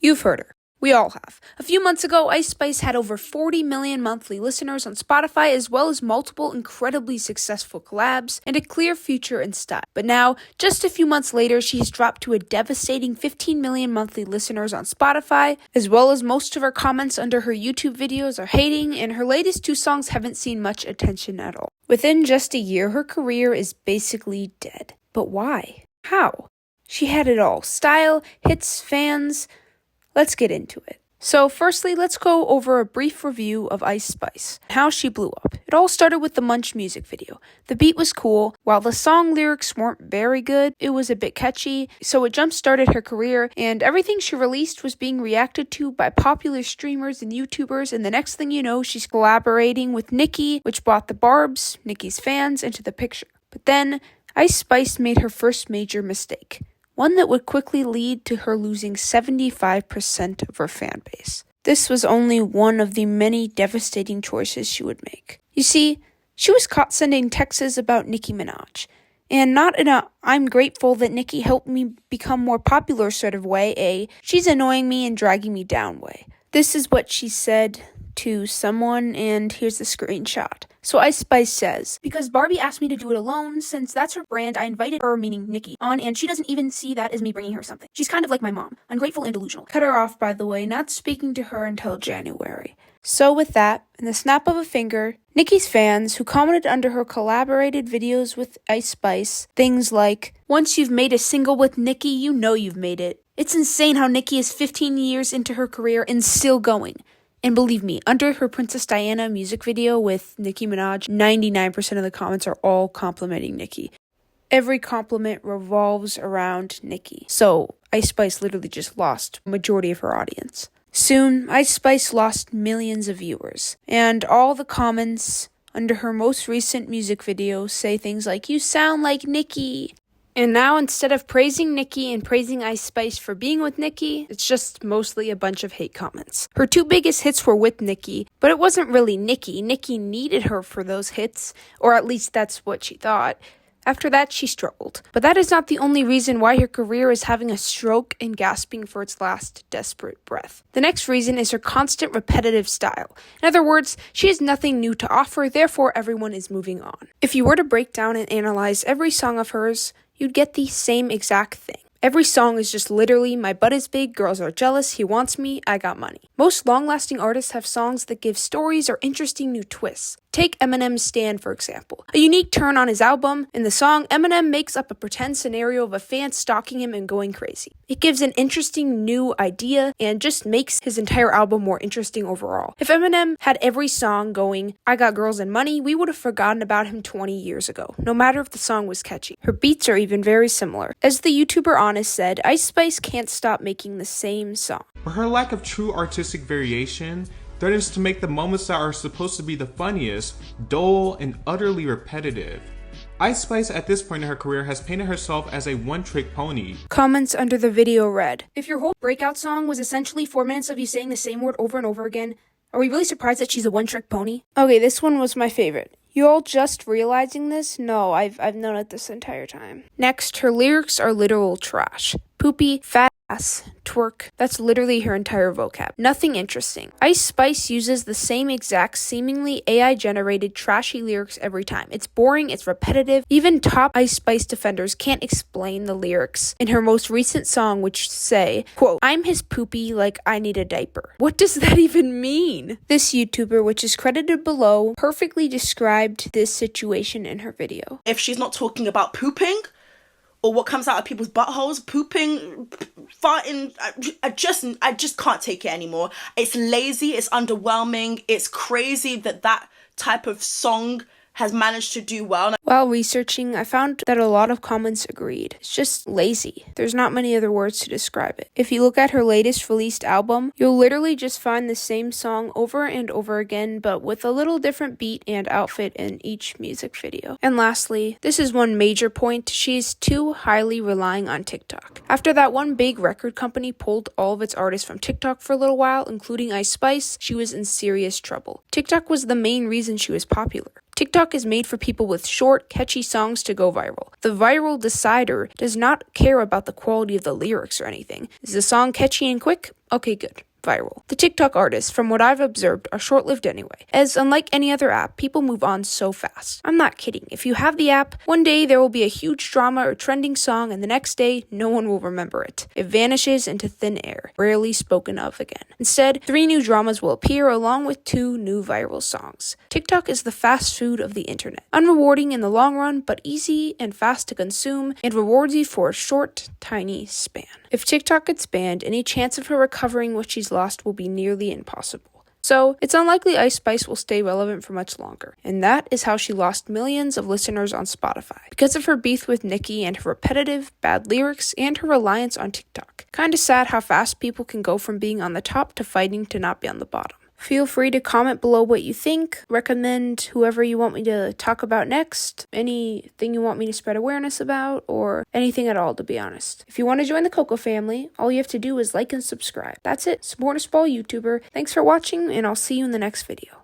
You've heard her. We all have. A few months ago, Ice Spice had over 40 million monthly listeners on Spotify, as well as multiple incredibly successful collabs and a clear future in style. But now, just a few months later, she has dropped to a devastating 15 million monthly listeners on Spotify, as well as most of her comments under her YouTube videos are hating, and her latest 2 songs haven't seen much attention at all. Within just a year, her career is basically dead. But why? How? She had it all. Style, hits, fans. Let's get into it. So firstly, let's go over a brief review of Ice Spice, how she blew up. It all started with the Munch music video. The beat was cool. While the song lyrics weren't very good, it was a bit catchy, so it jump-started her career, and everything she released was being reacted to by popular streamers and YouTubers, and the next thing you know, she's collaborating with Nicki, which brought the Barbs, Nicki's fans, into the picture. But then, Ice Spice made her first major mistake. One that would quickly lead to her losing 75% of her fan base. This was only one of the many devastating choices she would make. You see, she was caught sending texts about Nicki Minaj, and not in a "I'm grateful that Nicki helped me become more popular" sort of way, "she's annoying me and dragging me down" way. This is what she said to someone, and here's the screenshot. So Ice Spice says, "Because Barbie asked me to do it alone, since that's her brand, I invited her," meaning Nicki, "on, and she doesn't even see that as me bringing her something. She's kind of like my mom, ungrateful and delusional." Cut her off, by the way, not speaking to her until January. So with that, in the snap of a finger, Nicki's fans, who commented under her collaborated videos with Ice Spice, things like, "Once you've made a single with Nicki, you know you've made it. It's insane how Nicki is 15 years into her career and still going." And believe me, under her Princess Diana music video with Nicki Minaj, 99% of the comments are all complimenting Nicki. Every compliment revolves around Nicki. So Ice Spice literally just lost the majority of her audience. Soon, Ice Spice lost millions of viewers. And all the comments under her most recent music video say things like, "You sound like Nicki." And now, instead of praising Nicki and praising Ice Spice for being with Nicki, it's just mostly a bunch of hate comments. Her 2 biggest hits were with Nicki, but it wasn't really Nicki. Nicki needed her for those hits, or at least that's what she thought. After that, she struggled. But that is not the only reason why her career is having a stroke and gasping for its last desperate breath. The next reason is her constant repetitive style. In other words, she has nothing new to offer, therefore everyone is moving on. If you were to break down and analyze every song of hers, you'd get the same exact thing. Every song is just literally, "My butt is big, girls are jealous, he wants me, I got money." Most long-lasting artists have songs that give stories or interesting new twists. Take Eminem's Stand, for example. A unique turn on his album. In the song, Eminem makes up a pretend scenario of a fan stalking him and going crazy. It gives an interesting new idea and just makes his entire album more interesting overall. If Eminem had every song going, "I got girls and money," we would have forgotten about him 20 years ago, no matter if the song was catchy. Her beats are even very similar. As the YouTuber Honest said, Ice Spice can't stop making the same song. But her lack of true artistic variation threatens to make the moments that are supposed to be the funniest dull and utterly repetitive. Ice Spice at this point in her career has painted herself as a one-trick pony. Comments under the video read, "If your whole breakout song was essentially 4 minutes of you saying the same word over and over again, are we really surprised that she's a one-trick pony?" Okay, this one was my favorite. "You all just realizing this? No, I've known it this entire time." Next, her lyrics are literal trash. Poopy, fat ass, twerk. That's literally her entire vocab. Nothing interesting. Ice Spice uses the same exact seemingly AI-generated trashy lyrics every time. It's boring, it's repetitive. Even top Ice Spice defenders can't explain the lyrics in her most recent song, which say, quote, "I'm his poopy like I need a diaper." What does that even mean? This YouTuber, which is credited below, perfectly described this situation in her video. If she's not talking about pooping, or what comes out of people's buttholes, pooping, farting, I just can't take it anymore. It's lazy, it's underwhelming, it's crazy that type of song has managed to do well. While researching, I found that a lot of comments agreed. It's just lazy. There's not many other words to describe it. If you look at her latest released album, you'll literally just find the same song over and over again, but with a little different beat and outfit in each music video. And lastly, this is one major point, she's too highly relying on TikTok. After that one big record company pulled all of its artists from TikTok for a little while, including Ice Spice, she was in serious trouble. TikTok was the main reason she was popular. TikTok is made for people with short, catchy songs to go viral. The viral decider does not care about the quality of the lyrics or anything. Is the song catchy and quick? Okay, good. Viral. The TikTok artists, from what I've observed, are short-lived anyway, as unlike any other app, people move on so fast. I'm not kidding. If you have the app, one day there will be a huge drama or trending song, and the next day, no one will remember it. It vanishes into thin air, rarely spoken of again. Instead, 3 new dramas will appear along with 2 new viral songs. TikTok is the fast food of the internet. Unrewarding in the long run, but easy and fast to consume, and rewards you for a short, tiny span. If TikTok gets banned, any chance of her recovering what she's lost will be nearly impossible. So, it's unlikely Ice Spice will stay relevant for much longer. And that is how she lost millions of listeners on Spotify. Because of her beef with Nicki and her repetitive, bad lyrics and her reliance on TikTok. Kinda sad how fast people can go from being on the top to fighting to not be on the bottom. Feel free to comment below what you think, recommend whoever you want me to talk about next, anything you want me to spread awareness about, or anything at all, to be honest. If you want to join the Coco family, all you have to do is like and subscribe. That's it. Support a small YouTuber. Thanks for watching, and I'll see you in the next video.